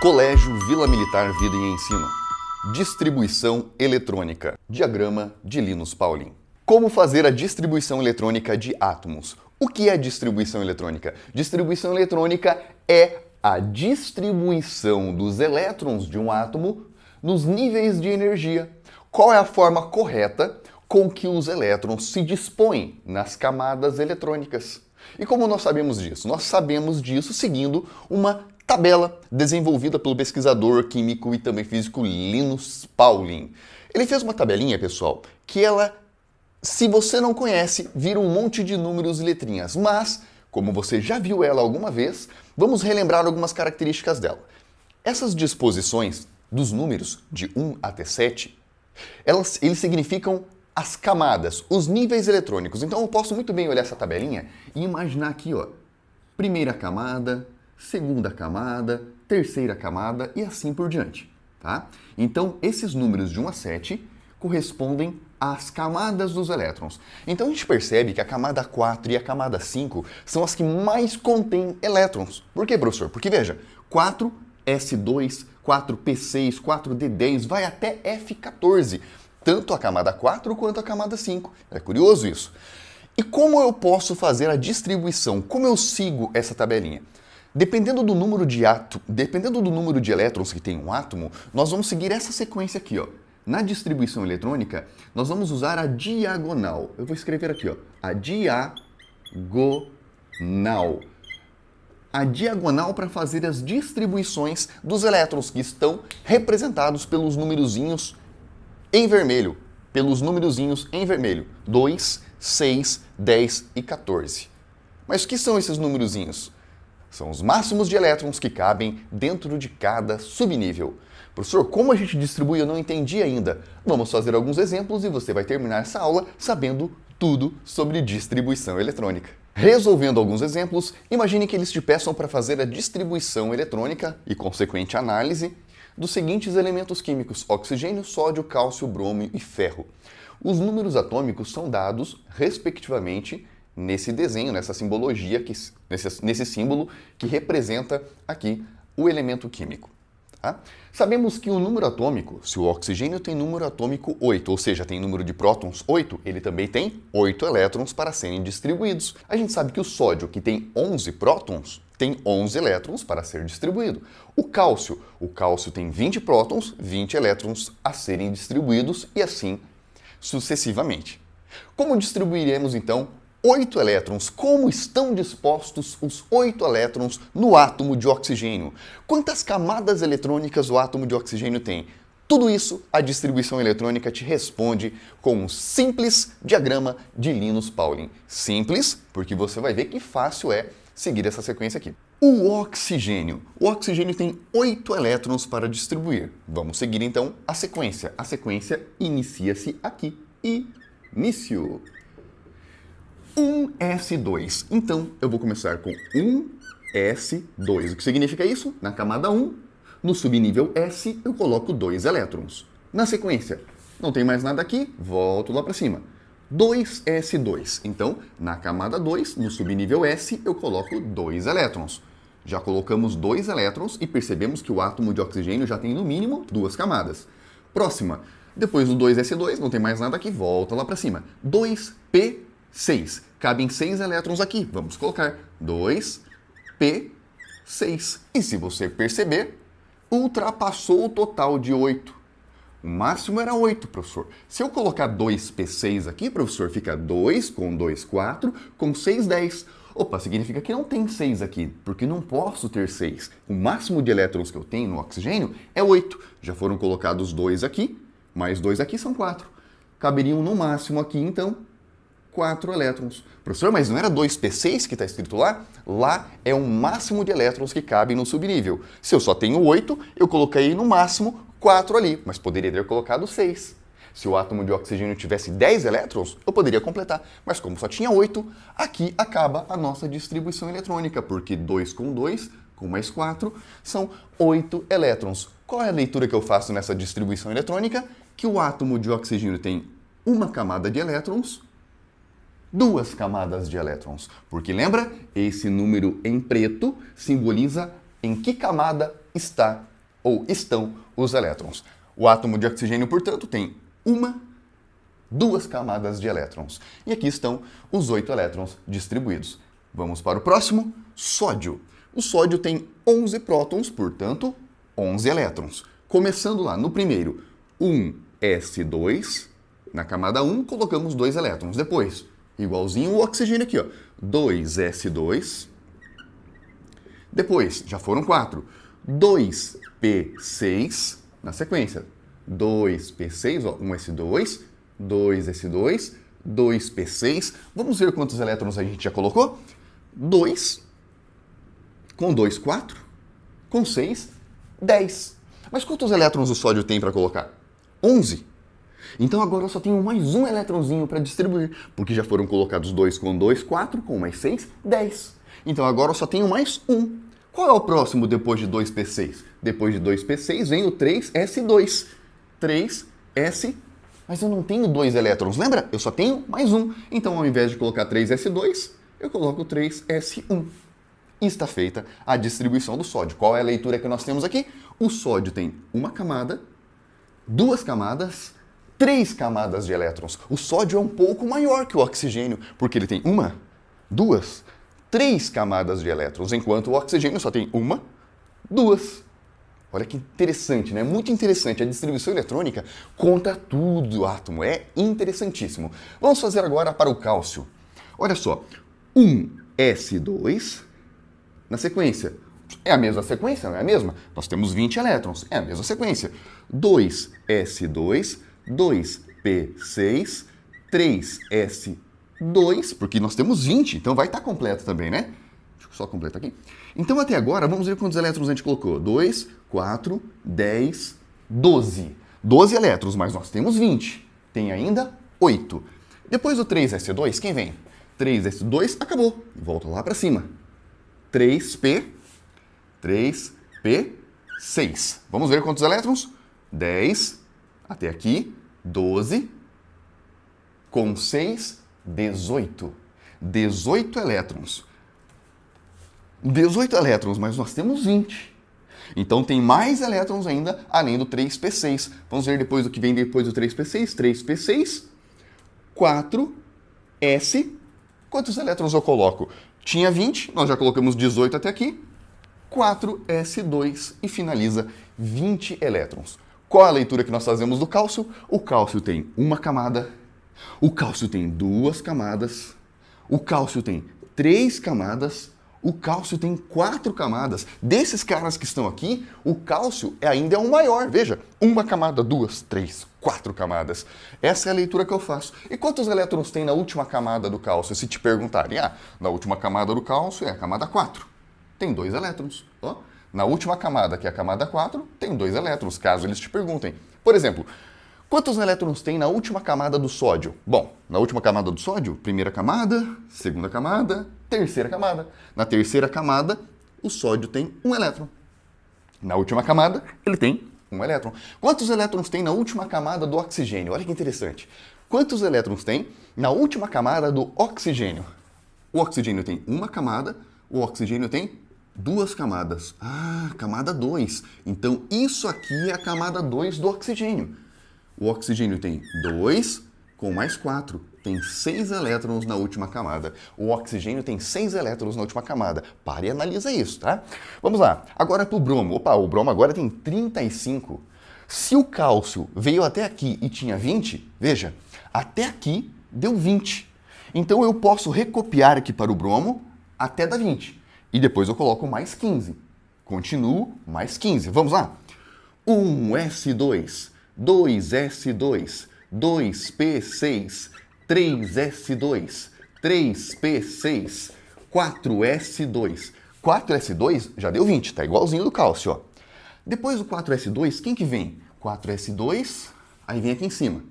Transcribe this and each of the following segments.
Colégio Vila Militar Vida e Ensino. Distribuição eletrônica. Diagrama de Linus Pauling. Como fazer a distribuição eletrônica de átomos? O que é distribuição eletrônica? Distribuição eletrônica é a distribuição dos elétrons de um átomo nos níveis de energia. Qual é a forma correta com que os elétrons se dispõem nas camadas eletrônicas? E como nós sabemos disso? Nós sabemos disso seguindo uma tabela desenvolvida pelo pesquisador químico e também físico Linus Pauling. Ele fez uma tabelinha, pessoal, que ela, se você não conhece, vira um monte de números e letrinhas, mas, como você já viu ela alguma vez, vamos relembrar algumas características dela. Essas disposições dos números de 1 até 7, eles significam as camadas, os níveis eletrônicos. Então eu posso muito bem olhar essa tabelinha e imaginar aqui, ó, primeira camada, segunda camada, terceira camada e assim por diante, tá? Então esses números de 1 a 7 correspondem às camadas dos elétrons. Então a gente percebe que a camada 4 e a camada 5 são as que mais contêm elétrons. Por quê, professor? Porque veja, 4s2, 4p6, 4d10, vai até f14. Tanto a camada 4 quanto a camada 5. É curioso isso. E como eu posso fazer a distribuição? Como eu sigo essa tabelinha? Dependendo do número de elétrons que tem um átomo, nós vamos seguir essa sequência aqui, ó. Na distribuição eletrônica, nós vamos usar a diagonal. Eu vou escrever aqui, ó, a diagonal. A diagonal para fazer as distribuições dos elétrons que estão representados pelos numerozinhos em vermelho. 2, 6, 10 e 14. Mas o que são esses numerozinhos? São os máximos de elétrons que cabem dentro de cada subnível. Professor, como a gente distribui? Eu não entendi ainda. Vamos fazer alguns exemplos e você vai terminar essa aula sabendo tudo sobre distribuição eletrônica. Resolvendo alguns exemplos, imagine que eles te peçam para fazer a distribuição eletrônica e consequente análise dos seguintes elementos químicos: oxigênio, sódio, cálcio, brômio e ferro. Os números atômicos são dados, respectivamente, nesse desenho, nessa simbologia, nesse símbolo que representa aqui o elemento químico. Tá? Sabemos que o número atômico, se o oxigênio tem número atômico 8, ou seja, tem número de prótons 8, ele também tem 8 elétrons para serem distribuídos. A gente sabe que o sódio, que tem 11 prótons, tem 11 elétrons para ser distribuído. O cálcio tem 20 prótons, 20 elétrons a serem distribuídos e assim sucessivamente. Como distribuiremos então 8 elétrons? Como estão dispostos os 8 elétrons no átomo de oxigênio? Quantas camadas eletrônicas o átomo de oxigênio tem? Tudo isso a distribuição eletrônica te responde com um simples diagrama de Linus Pauling. Simples, porque você vai ver que fácil é seguir essa sequência aqui. O oxigênio tem 8 elétrons para distribuir. Vamos seguir então a sequência. A sequência inicia-se aqui. Início. 1s2. Então, eu vou começar com 1s2. O que significa isso? Na camada 1, no subnível S, eu coloco 2 elétrons. Na sequência, não tem mais nada aqui, volto lá para cima. 2s2. Então, na camada 2, no subnível S, eu coloco 2 elétrons. Já colocamos 2 elétrons e percebemos que o átomo de oxigênio já tem no mínimo 2 camadas. Próxima. Depois do 2s2, não tem mais nada aqui, volta lá para cima. 2p6. Cabem 6 elétrons aqui. Vamos colocar 2p6. E se você perceber, ultrapassou o total de 8. O máximo era 8, professor. Se eu colocar 2p6 aqui, professor, fica 2 com 2, 4, com 6, 10. Opa, significa que não tem 6 aqui, porque não posso ter 6. O máximo de elétrons que eu tenho no oxigênio é 8. Já foram colocados 2 aqui, mais 2 aqui são 4. Caberiam no máximo aqui, então, 4 elétrons. Professor, mas não era 2p6 que está escrito lá? Lá é o máximo de elétrons que cabem no subnível. Se eu só tenho 8, eu coloquei no máximo 4 ali, mas poderia ter colocado 6. Se o átomo de oxigênio tivesse 10 elétrons, eu poderia completar. Mas como só tinha 8, aqui acaba a nossa distribuição eletrônica, porque 2 com 2, com mais 4, são 8 elétrons. Qual é a leitura que eu faço nessa distribuição eletrônica? Que o átomo de oxigênio tem uma camada de elétrons, 2 camadas de elétrons. Porque lembra, esse número em preto simboliza em que camada está ou estão os elétrons. O átomo de oxigênio, portanto, tem duas camadas de elétrons. E aqui estão os 8 elétrons distribuídos. Vamos para o próximo, sódio. O sódio tem 11 prótons, portanto, 11 elétrons. Começando lá no primeiro, 1s2, na camada 1 colocamos 2 elétrons. Depois, igualzinho o oxigênio aqui, ó, 2s2. Depois, já foram 4, 2p6, na sequência, 2p6, ó, 1s2, 2s2, 2p6. Vamos ver quantos elétrons a gente já colocou? 2, com 2, 4, com 6, 10. Mas quantos elétrons o sódio tem para colocar? 11. Então agora eu só tenho mais um elétronzinho para distribuir, porque já foram colocados 2 com 2, 4, com mais 6, 10. Então agora eu só tenho mais um. Qual é o próximo depois de 2p6? Depois de 2p6 vem o 3s2. 3s, mas eu não tenho 2 elétrons, lembra? Eu só tenho mais um. Então ao invés de colocar 3s2, eu coloco 3s1. E está feita a distribuição do sódio. Qual é a leitura que nós temos aqui? O sódio tem uma camada, 2 camadas, 3 camadas de elétrons. O sódio é um pouco maior que o oxigênio, porque ele tem 1, 2, 3 camadas de elétrons, enquanto o oxigênio só tem 1, 2. Olha que interessante, né? Muito interessante. A distribuição eletrônica conta tudo do átomo. É interessantíssimo. Vamos fazer agora para o cálcio. Olha só. 1s2, na sequência. É a mesma sequência, não é a mesma? Nós temos 20 elétrons. É a mesma sequência. 2s2, 2p6, 3s2, porque nós temos 20, então vai estar completo também, né? Deixa eu só completar aqui. Então até agora, vamos ver quantos elétrons a gente colocou. 2, 4, 10, 12. 12 elétrons, mas nós temos 20. Tem ainda 8. Depois do 3s2, quem vem? 3s2, acabou. Volta lá para cima. 3p, 3p6. Vamos ver quantos elétrons? 10, até aqui, 12, com 6, 18. 18 elétrons. 18 elétrons, mas nós temos 20. Então tem mais elétrons ainda, além do 3p6. Vamos ver depois o que vem depois do 3p6. 3p6, 4s. Quantos elétrons eu coloco? Tinha 20, nós já colocamos 18 até aqui. 4s2 e finaliza 20 elétrons. Qual a leitura que nós fazemos do cálcio? O cálcio tem uma camada, o cálcio tem 2 camadas, o cálcio tem 3 camadas, o cálcio tem 4 camadas. Desses caras que estão aqui, o cálcio ainda é o maior. Veja, uma camada, 2, 3, 4 camadas. Essa é a leitura que eu faço. E quantos elétrons tem na última camada do cálcio? Se te perguntarem, na última camada do cálcio é a camada 4. Tem 2 elétrons. Ó. Na última camada, que é a camada 4, tem 2 elétrons, caso eles te perguntem. Por exemplo, quantos elétrons tem na última camada do sódio? Bom, na última camada do sódio, primeira camada, segunda camada, terceira camada. Na terceira camada, o sódio tem 1 elétron. Na última camada, ele tem 1 elétron. Quantos elétrons tem na última camada do oxigênio? Olha que interessante. Quantos elétrons tem na última camada do oxigênio? O oxigênio tem uma camada, o oxigênio tem 2 camadas. Camada 2. Então, isso aqui é a camada 2 do oxigênio. O oxigênio tem 2 com mais 4. Tem 6 elétrons na última camada. O oxigênio tem 6 elétrons na última camada. Pare e analisa isso, tá? Vamos lá. Agora para o bromo. O bromo agora tem 35. Se o cálcio veio até aqui e tinha 20, veja, até aqui deu 20. Então eu posso recopiar aqui para o bromo até dar 20. E depois eu coloco mais 15. Continuo, mais 15. Vamos lá? 1s2, 2s2, 2p6, 3s2, 3p6, 4s2. 4s2 já deu 20, tá igualzinho do cálcio, ó. Depois do 4s2, quem que vem? 4s2, aí vem aqui em cima.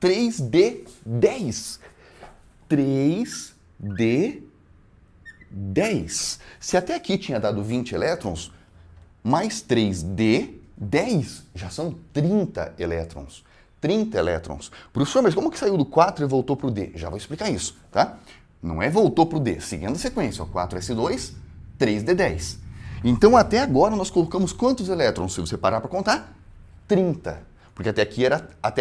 3d10. 3d10. Se até aqui tinha dado 20 elétrons, mais 3d10 já são 30 elétrons. 30 elétrons. Professor, mas como que saiu do 4 e voltou para o D? Já vou explicar isso, tá? Não é voltou para o D, seguindo a sequência, ó, 4s2, 3d10. Então, até agora, nós colocamos quantos elétrons? Se você parar para contar, 30. Porque até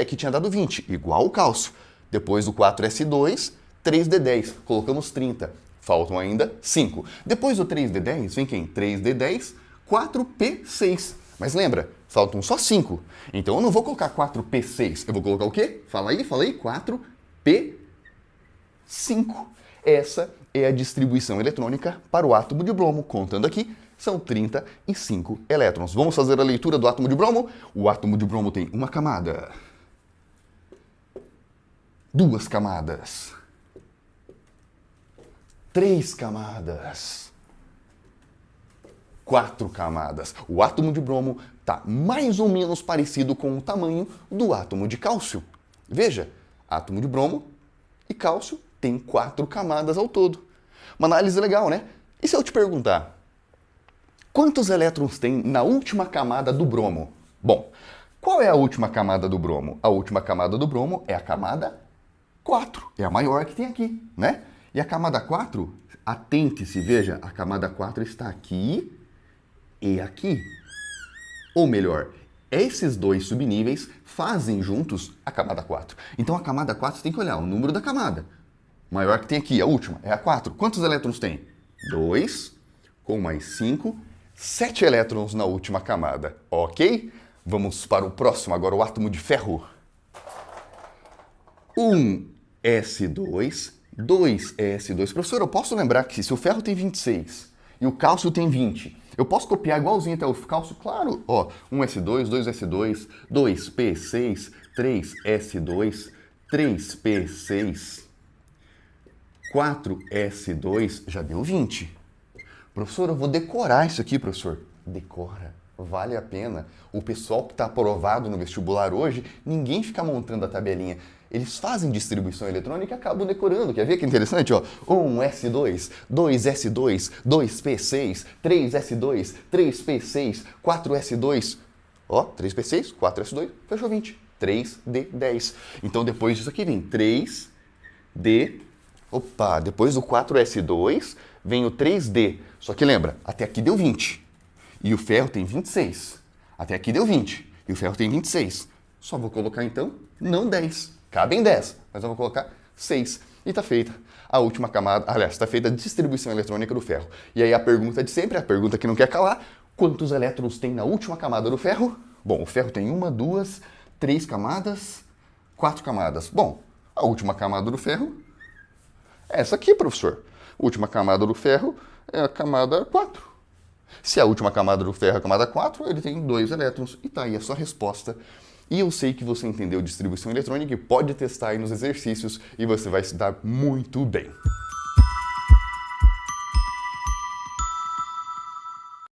aqui tinha dado 20, igual o cálcio. Depois do 4s2, 3d10. Colocamos 30. Faltam ainda 5. Depois do 3d10, vem quem? 3d10, 4p6. Mas lembra, faltam só 5. Então eu não vou colocar 4p6. Eu vou colocar o quê? Fala aí, 4p5. Essa é a distribuição eletrônica para o átomo de bromo. Contando aqui, são 35 elétrons. Vamos fazer a leitura do átomo de bromo? O átomo de bromo tem uma camada, 2 camadas, 3 camadas, 4 camadas. O átomo de bromo está mais ou menos parecido com o tamanho do átomo de cálcio. Veja, átomo de bromo e cálcio tem 4 camadas ao todo. Uma análise legal, né? E se eu te perguntar, quantos elétrons tem na última camada do bromo? Bom, qual é a última camada do bromo? A última camada do bromo é a camada 4. É a maior que tem aqui, né? E a camada 4, atente-se, veja, a camada 4 está aqui e aqui. Ou melhor, esses dois subníveis fazem juntos a camada 4. Então a camada 4 você tem que olhar o número da camada. O maior que tem aqui, a última, é a 4. Quantos elétrons tem? 2, com mais 5, 7 elétrons na última camada, ok? Vamos para o próximo, agora o átomo de ferro. 1s2, 2s2. Professor, eu posso lembrar que se o ferro tem 26 e o cálcio tem 20, eu posso copiar igualzinho até o cálcio? Claro! Ó, 1s2, 2s2, 2p6, 3s2, 3p6, 4s2, já deu 20. Professor, eu vou decorar isso aqui, professor. Decora, vale a pena. O pessoal que está aprovado no vestibular hoje, ninguém fica montando a tabelinha. Eles fazem distribuição eletrônica e acabam decorando. Quer ver que interessante? Ó? 1s2, 2s2, 2p6, 3s2, 3p6, 4s2. Ó, 3p6, 4s2, fechou 20. 3d10. Então depois disso aqui vem 3d. Opa, depois do 4s2 vem o 3d. Só que lembra, até aqui deu 20. E o ferro tem 26. Até aqui deu 20. E o ferro tem 26. Só vou colocar então, não 10. Cabem 10, mas eu vou colocar 6. E está feita a última camada, aliás, está feita a distribuição eletrônica do ferro. E aí a pergunta de sempre, a pergunta que não quer calar, quantos elétrons tem na última camada do ferro? Bom, o ferro tem 1, 2, 3 camadas, 4 camadas. Bom, a última camada do ferro é essa aqui, professor. A última camada do ferro é a camada 4. Se a última camada do ferro é a camada 4, ele tem 2 elétrons. E tá aí a sua resposta. E eu sei que você entendeu distribuição eletrônica e pode testar aí nos exercícios e você vai se dar muito bem.